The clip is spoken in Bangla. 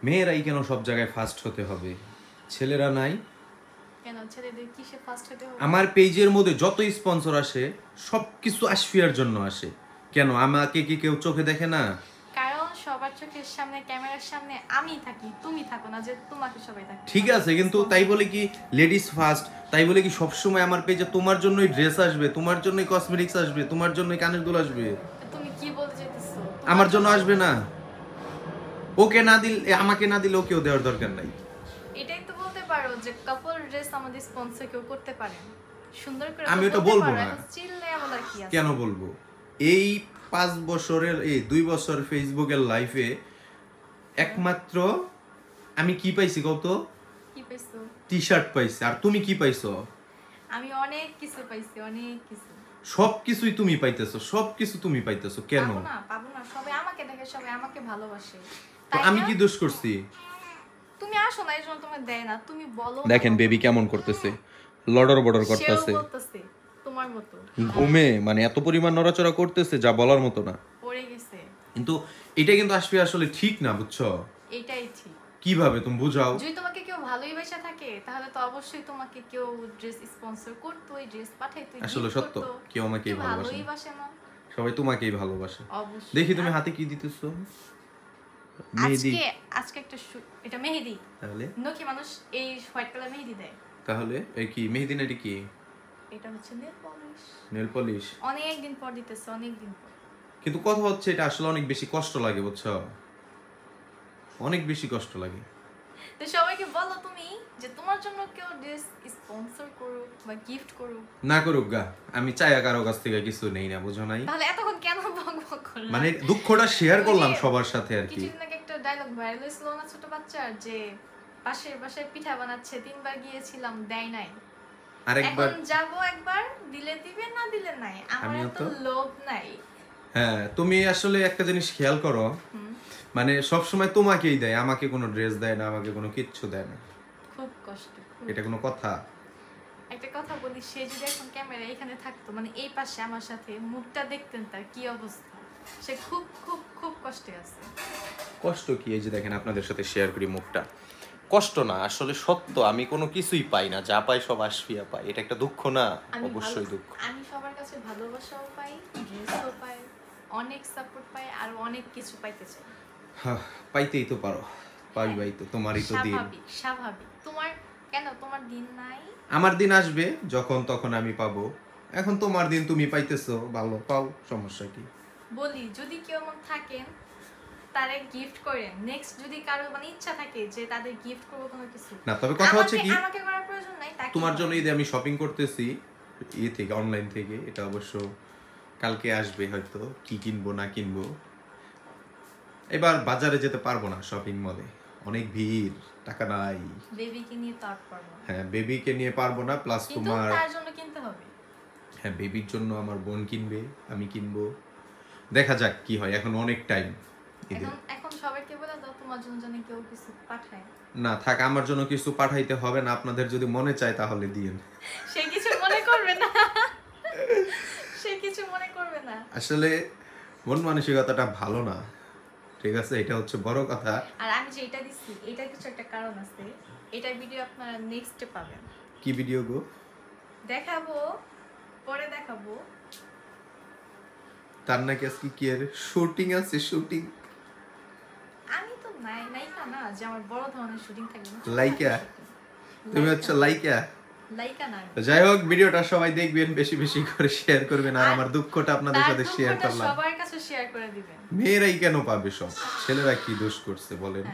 মেয়েরাই কেন সব জায়গায় ফার্স্ট হতে হবে, ছেলেরা নাই কেন? ছেলেদের কিসে ফার্স্ট হতে হবে? আমার পেজের মধ্যে যত স্পন্সর আসে সবকিছু আশফিয়ার জন্য আসে। কেন আমাকে কি কেউ চোখে দেখে না? কারণ সবার চোখের সামনে, ক্যামেরার সামনে আমি থাকি, তুমি থাকো না, যে তোমাকে সবাই থাকে। ঠিক আছে, কিন্তু তাই বলে কি লেডিস ফার্স্ট, তাই বলে কি সবসময় আমার পেজে তোমার জন্যই ড্রেস আসবে, তোমার জন্যই কসমেটিক্স আসবে, তোমার জন্যই কানের দুল আসবে? তুমি কি বলতে চাইতেছো? আমার জন্য আসবে না? ওকে না দিলে, আমাকে না দিলে ওকেও দেওয়ার দরকার নাই। এটাই তো বলতে পারো যে কাপল ড্রেস আমাদের স্পন্সর কেউ করতে পারে সুন্দর করে। আমি ওটা বলবো না। চিল্লে বলার কি আছে? কেন বলবো? এই 5 বছরের, এই 2 বছর ফেসবুকের লাইফে একমাত্র আমি কি পাইছি কত? কি পাইছো? টি-শার্ট পাইছি। আর তুমি কি পাইছো? আমি অনেক কিছু পাইছি, অনেক কিছু। সবকিছুই তুমি পাইতেছো, সবকিছু তুমি পাইতেছো। কেন? পাবো না। সবাই আমাকে দেখে, সবাই আমাকে ভালোবাসে। তো আমি কি দোষ করছি? তুমি আসো না, এজন্য তোমার দেয় না। তুমি বলো। দেখেন বেবি কেমন করতেছে, লড়র বড়র করতেছে তোমার মতো ঘুমে, মানে এত পরিমাণ নড়াচড়া করতেছে যা বলার মতো না। পড়ে গেছে। কিন্তু এটা কিন্তু আসলে ঠিক না, বুঝছো? এটাই ঠিক। কিভাবে তুমি বুঝাও? যদি তোমাকে কেউ ভালোই বেশা থাকে তাহলে তো অবশ্যই তোমাকে কেউ ড্রেস স্পন্সর করতো, এই ড্রেস পাঠাইতো। আসলে সত্য, কেউ আমাকেই ভালোবাসে না, সবাই তোমাকেই ভালোবাসে। দেখি তুমি হাতে কি দিতেছো? মেহেদি। আজকে একটা এটা মেহেদি। তাহলে নকি মানুষ এই হোয়াইট কালার মেহেদি দেয়। তাহলে এই কি মেহেদি না? এটা কি? এটা হচ্ছে নেল পলিশ। নেল পলিশ অনেক দিন পর দিতেছে, অনেক দিন পর। কিন্তু কথা হচ্ছে এটা আসলে অনেক বেশি কষ্ট লাগে, বুঝছো? অনেক বেশি কষ্ট লাগে। তো সবাইকে বলো তুমি যে তোমার জন্য কেউ ড্রেস স্পন্সর করুক বা গিফট করুক। না করুক গা, আমি চাইয়া কারো কাছ থেকে কিছু নেই না, বুঝো নাই? তাহলে এতক্ষণ কেন বকবক করলা? মানে দুঃখটা শেয়ার করলাম সবার সাথে আর কি। কিছুদিন আগে একটা ডায়লগ ভাইরাল হয়েছিল না ছোট বাচ্চার, যে পাশের বাসায় পিঠা বানাচ্ছে, 3 বার গিয়েছিলাম দেয় নাই, আরেকবার যাব, একবার দিলে দিবে, না দিলে নাই। আমার এত লোভ নাই। হ্যাঁ, তুমি আসলে একটা জিনিস খেয়াল করো, মানে সব সময় তোমাকেই দেয়, আমাকে কোনো ড্রেস দেয় না, আমাকে কোনো কিচ্ছু দেয় না। খুব কষ্ট। এটা কোনো কথা? একটা কথা বলি, সে যদি এখন ক্যামেরা এখানে থাকতো, মানে এই পাশে আমার সাথে, মুখটা দেখতেন তার কি অবস্থা। সে খুব খুব খুব কষ্টে আছে। কষ্ট কি? এই যে দেখেন আপনাদের সাথে শেয়ার করি মুখটা। কষ্ট না, আসলে সত্য, আমি কোনো কিছুই পাই না, যা পাই সব আশফিয়া পাই। এটা একটা দুঃখ না? অবশ্যই দুঃখ। আমি সবার কাছে ভালোবাসাও পাই, ড্রেসও পাই, অনেক সাপোর্ট পাই, আর অনেক কিছু পাইতে চাই। হ্যাঁ, পাইতেই তো পারো, পাইবাই তো, তোমারই তো দিন। স্বাভাবিক। তোমার কেন? তোমার দিন নাই? আমার দিন আসবে যখন তখন আমি পাবো। এখন তোমার দিন, তুমি পাইতেছো, ভালো পাও, সমস্যা কি? বলি, যদি কেউ এমন থাকেন তারে গিফট করেন। নেক্সট যদি কারো মানে ইচ্ছা থাকে যে তাদের গিফট করব কোনো কিছু না, তবে কথা হচ্ছে কি, আমাকে করার প্রয়োজন নাই। তোমার জন্য ঈদে আমি শপিং করতেছি থেকে, অনলাইন থেকে। এটা অবশ্য কালকে আসবে হয়তো, কি কিনবো না কিনবো। এবার বাজারে যেতে পারবো না, শপিং মলে অনেক ভিড়, টাকা নাই। বেবিকে নিয়ে তো আর পারবো না। হ্যাঁ, বেবিকে নিয়ে পারবো না, প্লাস তোমার তার জন্য কিনতে হবে। হ্যাঁ, বেবির জন্য আমার বোন কিনবে, আমি কিনবো, দেখা যাক কি হয়। এখন অনেক টাইম। এখন সবাইকে বলে দাও তোমার জন্য যেন কেউ কিছু পাঠায়। না থাক, আমার জন্য কিছু পাঠাইতে হবে না, আপনাদের যদি মনে চায় তাহলে দিয়েন। সে কিছু মনে করবে না, সে কিছু মনে করবে না। আসলে মন মানসিকতাটা ভালো না, ঠিক আছে, এটা হচ্ছে বড় কথা। আর আমি যে এটা দিচ্ছি, এটার কিছু একটা কারণ আছে। এটা ভিডিও আপনারা নেক্সটে পাবেন। কি ভিডিও গো? দেখাবো, পরে দেখাবো। তার নাকি আজকে কি এর শুটিং আছে? শুটিং? আমি তো নায়িকা না যে আমার বড় ধরনের শুটিং থাকবে। লাইকা? তুমি হচ্ছে লাইকা? লাইকা না। যাই হোক, ভিডিওটা সবাই দেখবেন, বেশি বেশি করে শেয়ার করবেন, আর আমার দুঃখটা আপনাদের সাথে শেয়ার করলাম। সবার কাছে শেয়ার করে দিবেন। মেয়েরাই কেন পাবে সব, ছেলেরা কি দোষ করছে বলেন?